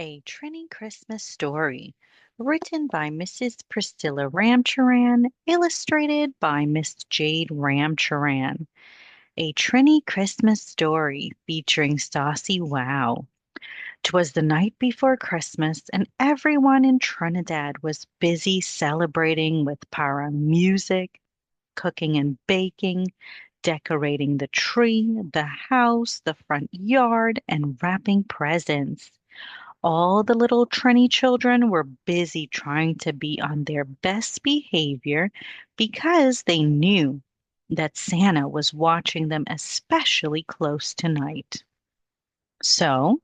A Trini Christmas Story, written by Mrs. Priscilla Ramcharan, illustrated by Miss Jade Ramcharan. A Trini Christmas Story featuring Saucy Wow. 'Twas the night before Christmas, and everyone in Trinidad was busy celebrating with para music, cooking and baking, decorating the tree, the house, the front yard, and wrapping presents. All the little Trini children were busy trying to be on their best behavior because they knew that Santa was watching them especially close tonight. So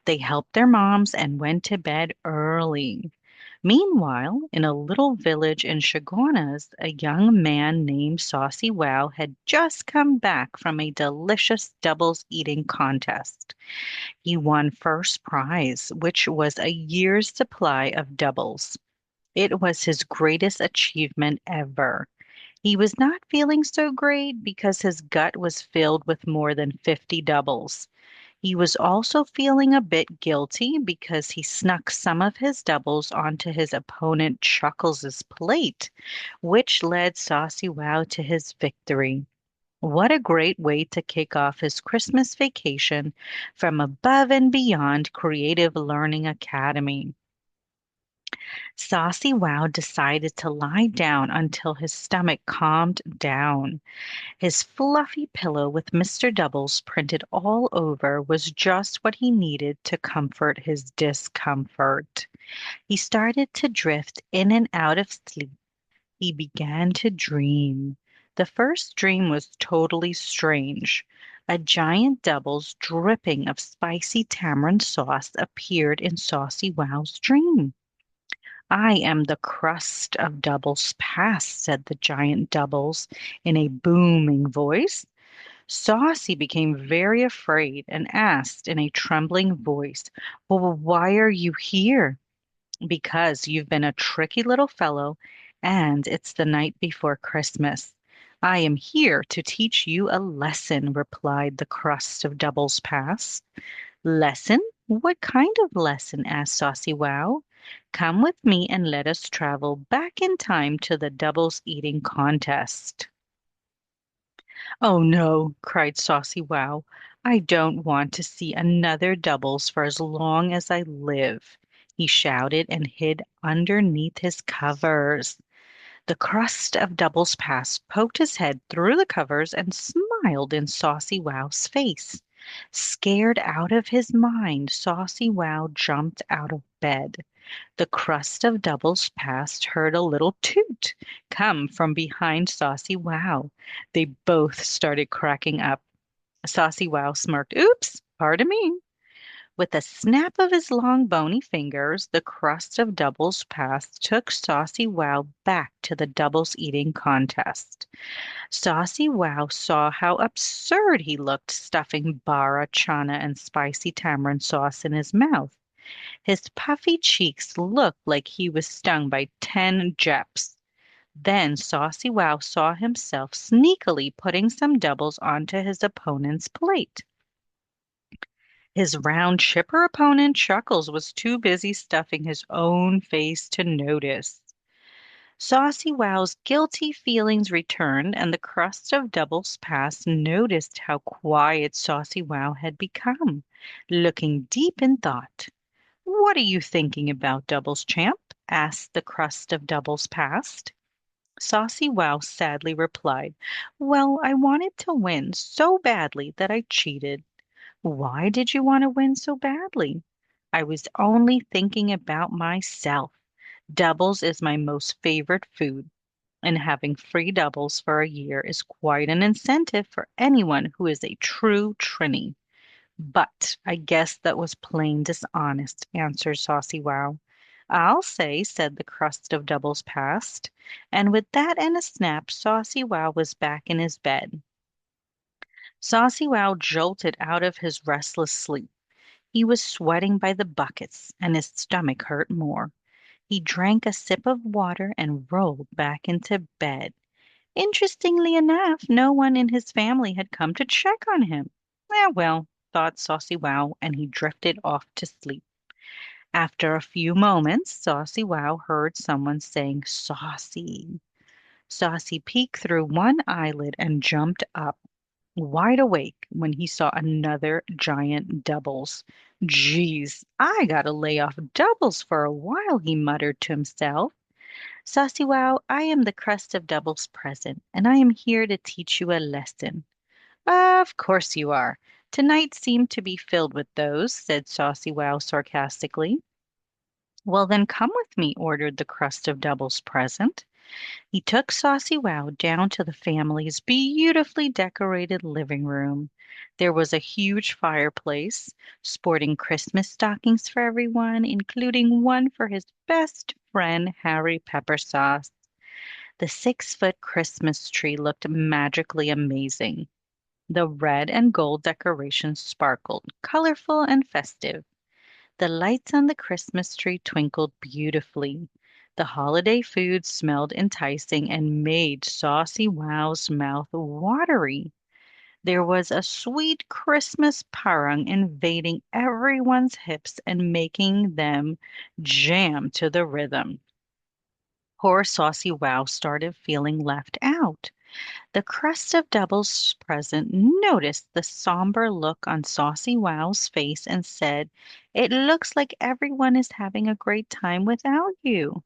they helped their moms and went to bed early. Meanwhile, in a little village in Chaguanas, a young man named Saucy Wow had just come back from a delicious doubles eating contest. He won first prize, which was a year's supply of doubles. It was his greatest achievement ever. He was not feeling so great because his gut was filled with more than 50 doubles. He was also feeling a bit guilty because he snuck some of his doubles onto his opponent Chuckles' plate, which led Saucy Wow to his victory. What a great way to kick off his Christmas vacation from Above and Beyond Creative Learning Academy. Saucy Wow decided to lie down until his stomach calmed down. His fluffy pillow with Mr. Doubles printed all over was just what he needed to comfort his discomfort. He started to drift in and out of sleep. He began to dream. The first dream was totally strange. A giant doubles dripping of spicy tamarind sauce appeared in Saucy Wow's dream. I am the crust of doubles past, said the giant doubles in a booming voice. Saucy became very afraid and asked in a trembling voice, "Well, why are you here?" "Because you've been a tricky little fellow, and it's the night before Christmas. I am here to teach you a lesson," replied the crust of doubles past. "Lesson? What kind of lesson?" asked Saucy Wow. "Come with me and let us travel back in time to the doubles eating contest." "Oh no," cried Saucy Wow. "I don't want to see another doubles for as long as I live," he shouted and hid underneath his covers. The crust of doubles past poked his head through the covers and smiled in Saucy Wow's face. Scared out of his mind, Saucy Wow jumped out of bed. The crust of doubles past heard a little toot come from behind Saucy Wow. They both started cracking up. Saucy Wow smirked. "Oops, pardon me." With a snap of his long bony fingers, the crust of doubles past took Saucy Wow back to the doubles eating contest. Saucy Wow saw how absurd he looked stuffing bara, chana, and spicy tamarind sauce in his mouth. His puffy cheeks looked like he was stung by 10 jeps. Then Saucy Wow saw himself sneakily putting some doubles onto his opponent's plate. His round, chipper opponent, Chuckles, was too busy stuffing his own face to notice. Saucy Wow's guilty feelings returned, and the crust of doubles past noticed how quiet Saucy Wow had become, looking deep in thought. "What are you thinking about, Doubles Champ?" asked the crust of doubles past. Saucy Wow sadly replied, "Well, I wanted to win so badly that I cheated." "Why did you want to win so badly?" "I was only thinking about myself. Doubles is my most favorite food, and having free doubles for a year is quite an incentive for anyone who is a true Trini." "But I guess that was plain dishonest," answered Saucy Wow. "I'll say," said the crust of doubles past. And with that and a snap, Saucy Wow was back in his bed. Saucy Wow jolted out of his restless sleep. He was sweating by the buckets, and his stomach hurt more. He drank a sip of water and rolled back into bed. Interestingly enough, no one in his family had come to check on him. Well, thought Saucy Wow, and he drifted off to sleep. After a few moments, Saucy Wow heard someone saying saucy. Saucy peeked through one eyelid and jumped up, wide awake, when he saw another giant Doubles. Geez, I gotta lay off Doubles for a while, he muttered to himself. Saucy Wow, I am the crust of Doubles present, and I am here to teach you a lesson. Of course you are. Tonight seemed to be filled with those, said Saucy Wow sarcastically. Well, then come with me, ordered the crust of Doubles present. He took Saucy Wow down to the family's beautifully decorated living room. There was a huge fireplace, sporting Christmas stockings for everyone, including one for his best friend, Harry Peppersauce. The 6-foot Christmas tree looked magically amazing. The red and gold decorations sparkled, colorful and festive. The lights on the Christmas tree twinkled beautifully. The holiday food smelled enticing and made Saucy Wow's mouth watery. There was a sweet Christmas parang invading everyone's hips and making them jam to the rhythm. Poor Saucy Wow started feeling left out. The crust of Doubles present noticed the somber look on Saucy Wow's face and said, "It looks like everyone is having a great time without you."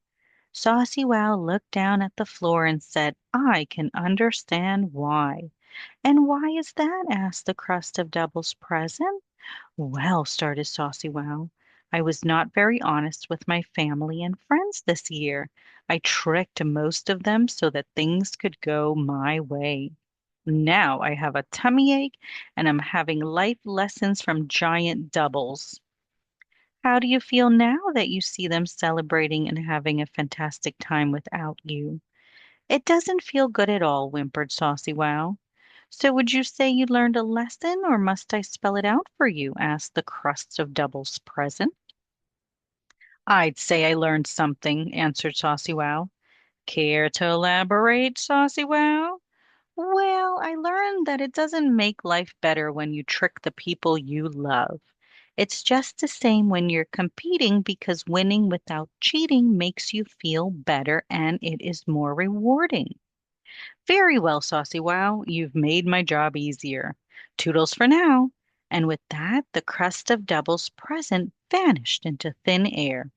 Saucy Wow looked down at the floor and said, "I can understand why." "And why is that?" asked the crust of Doubles present. "Well," started Saucy Wow, "I was not very honest with my family and friends this year. I tricked most of them so that things could go my way. Now I have a tummy ache and I'm having life lessons from giant Doubles." "How do you feel now that you see them celebrating and having a fantastic time without you?" "It doesn't feel good at all," whimpered Saucy Wow. "So would you say you learned a lesson, or must I spell it out for you?" asked the crust of Doubles present. "I'd say I learned something," answered Saucy Wow. "Care to elaborate, Saucy Wow?" "Well, I learned that it doesn't make life better when you trick the people you love. It's just the same when you're competing because winning without cheating makes you feel better and it is more rewarding." "Very well, Saucy Wow. You've made my job easier. Toodles for now." And with that, the crust of Doubles present vanished into thin air.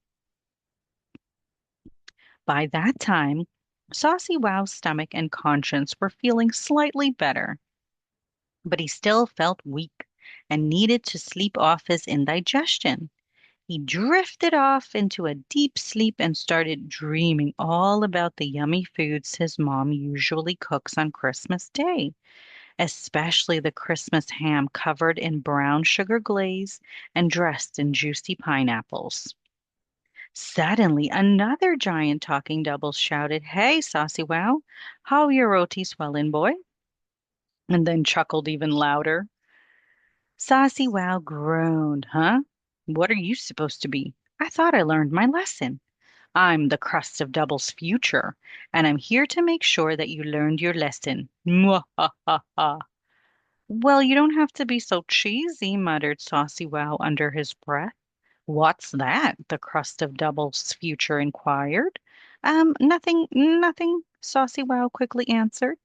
By that time, Saucy Wow's stomach and conscience were feeling slightly better, but he still felt weak and needed to sleep off his indigestion. He drifted off into a deep sleep and started dreaming all about the yummy foods his mom usually cooks on Christmas Day, especially the Christmas ham covered in brown sugar glaze and dressed in juicy pineapples. Suddenly, another giant talking double shouted, "Hey, Saucy Wow, how your roti swellin', boy?" And then chuckled even louder. Saucy Wow groaned, "Huh? What are you supposed to be? I thought I learned my lesson. I'm the crust of Double's future, and I'm here to make sure that you learned your lesson." Mwahaha. "Well, you don't have to be so cheesy," muttered Saucy Wow under his breath. "What's that?" the crust of Double's future inquired. Nothing, nothing," Saucy Wow quickly answered.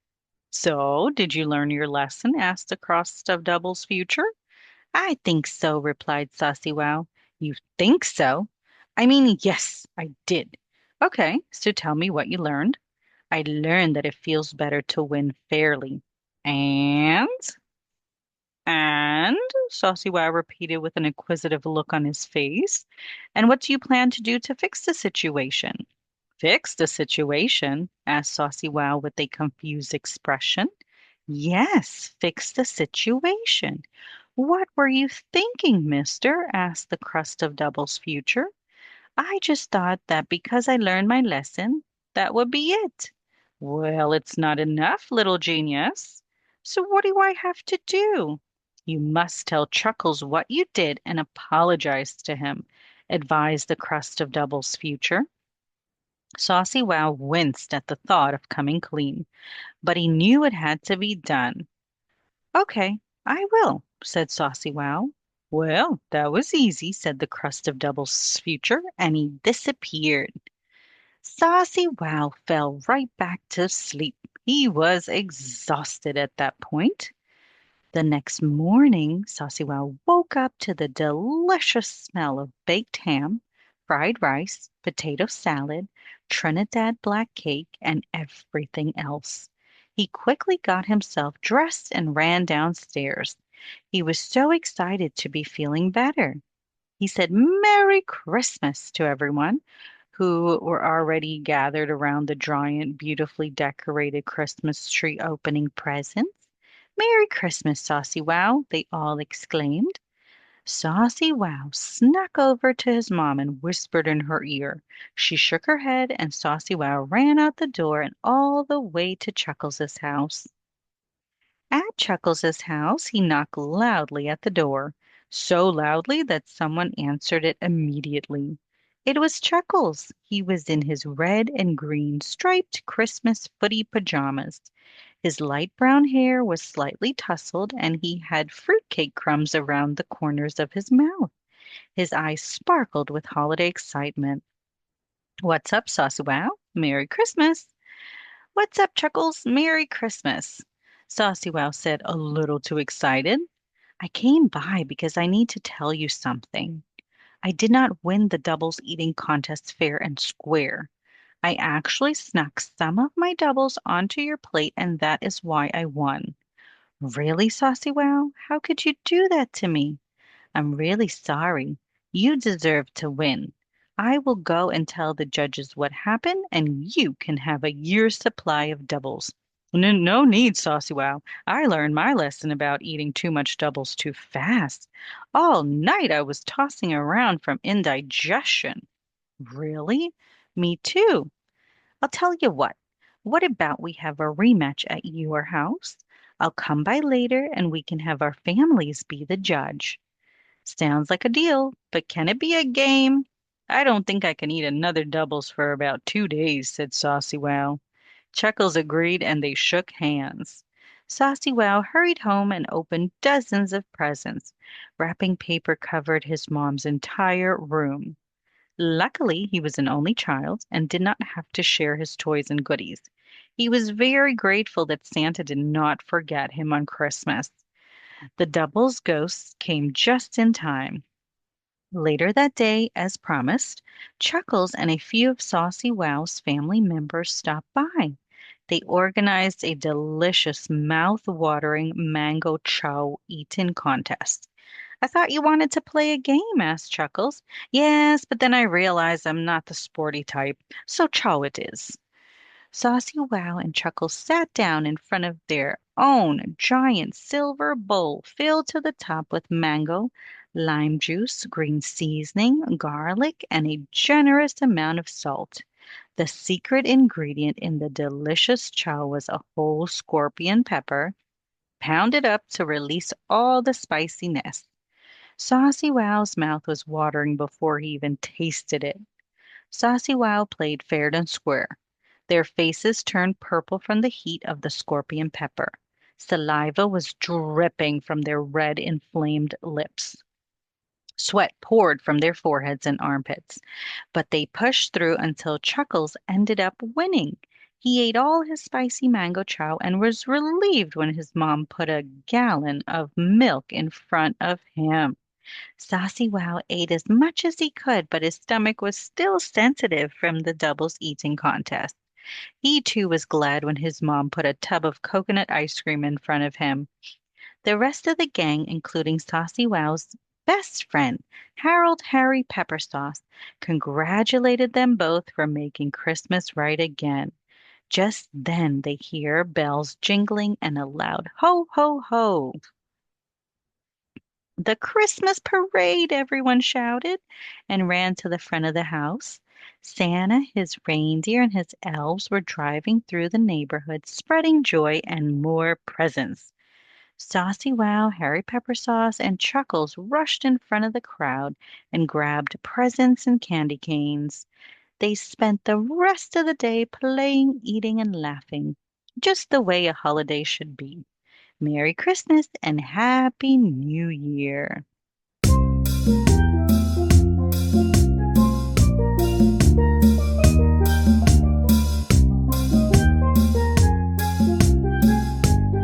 "So, did you learn your lesson?" asked the crust of Double's future. "I think so," replied Saucy Wow. "You think so?" "I mean, yes, I did." "Okay, so tell me what you learned." "I learned that it feels better to win fairly." "And?" "And?" Saucy Wow repeated with an inquisitive look on his face. "And what do you plan to do to fix the situation?" "Fix the situation?" asked Saucy Wow with a confused expression. "Yes, fix the situation." "What were you thinking, mister?" asked the crust of Double's future. "I just thought that because I learned my lesson, that would be it." "Well, it's not enough, little genius." "So what do I have to do?" "You must tell Chuckles what you did and apologize to him," advised the crust of Double's future. Saucy Wow winced at the thought of coming clean, but he knew it had to be done. "Okay, I will," said Saucy Wow. Well, that was easy, said the crust of Double's future, and he disappeared. Saucy Wow fell right back to sleep. He was exhausted at that point. The next morning, Saucy Wow woke up to the delicious smell of baked ham, fried rice, potato salad, Trinidad black cake, and everything else. He quickly got himself dressed and ran downstairs. He was so excited to be feeling better. He said Merry Christmas to everyone who were already gathered around the giant, beautifully decorated Christmas tree opening presents. Merry Christmas, Saucy Wow, they all exclaimed. Saucy Wow snuck over to his mom and whispered in her ear. She shook her head, and Saucy Wow ran out the door and all the way to Chuckles' house. At Chuckles' house, he knocked loudly at the door, so loudly that someone answered it immediately. It was Chuckles. He was in his red and green striped Christmas footy pajamas. His light brown hair was slightly tousled, and he had fruitcake crumbs around the corners of his mouth. His eyes sparkled with holiday excitement. What's up, Saucy Wow? Merry Christmas! What's up, Chuckles? Merry Christmas! Saucy Wow said, a little too excited. I came by because I need to tell you something. I did not win the doubles eating contest fair and square. I actually snuck some of my doubles onto your plate, and that is why I won. Really, Saucy Wow? How could you do that to me? I'm really sorry. You deserve to win. I will go and tell the judges what happened, and you can have a year's supply of doubles. No, no need, Saucy Wow. I learned my lesson about eating too much doubles too fast. All night I was tossing around from indigestion. Really? Me too. I'll tell you what. What about we have a rematch at your house? I'll come by later and we can have our families be the judge. Sounds like a deal, but can it be a game? I don't think I can eat another doubles for about 2 days, said Saucy Wow. Chuckles agreed and they shook hands. Saucy Wow hurried home and opened dozens of presents. Wrapping paper covered his mom's entire room. Luckily, he was an only child and did not have to share his toys and goodies. He was very grateful that Santa did not forget him on Christmas. The doubles ghosts came just in time. Later that day, as promised, Chuckles and a few of Saucy Wow's family members stopped by. They organized a delicious, mouth-watering mango chow eating contest. I thought you wanted to play a game, asked Chuckles. Yes, but then I realized I'm not the sporty type, so chow it is. Saucy Wow and Chuckles sat down in front of their own giant silver bowl filled to the top with mango, lime juice, green seasoning, garlic, and a generous amount of salt. The secret ingredient in the delicious chow was a whole scorpion pepper, pounded up to release all the spiciness. Saucy Wow's mouth was watering before he even tasted it. Saucy Wow played fair and square. Their faces turned purple from the heat of the scorpion pepper. Saliva was dripping from their red, inflamed lips. Sweat poured from their foreheads and armpits. But they pushed through until Chuckles ended up winning. He ate all his spicy mango chow and was relieved when his mom put a gallon of milk in front of him. Saucy Wow ate as much as he could, but his stomach was still sensitive from the doubles eating contest. He too was glad when his mom put a tub of coconut ice cream in front of him. The rest of the gang, including Saucy Wow's best friend, Harold Harry Peppersauce, congratulated them both for making Christmas right again. Just then they hear bells jingling and a loud ho, ho, ho. The Christmas parade, everyone shouted and ran to the front of the house. Santa, his reindeer, and his elves were driving through the neighborhood, spreading joy and more presents. Saucy Wow, Harry Peppersauce, and Chuckles rushed in front of the crowd and grabbed presents and candy canes. They spent the rest of the day playing, eating, and laughing, just the way a holiday should be. Merry Christmas and Happy New Year.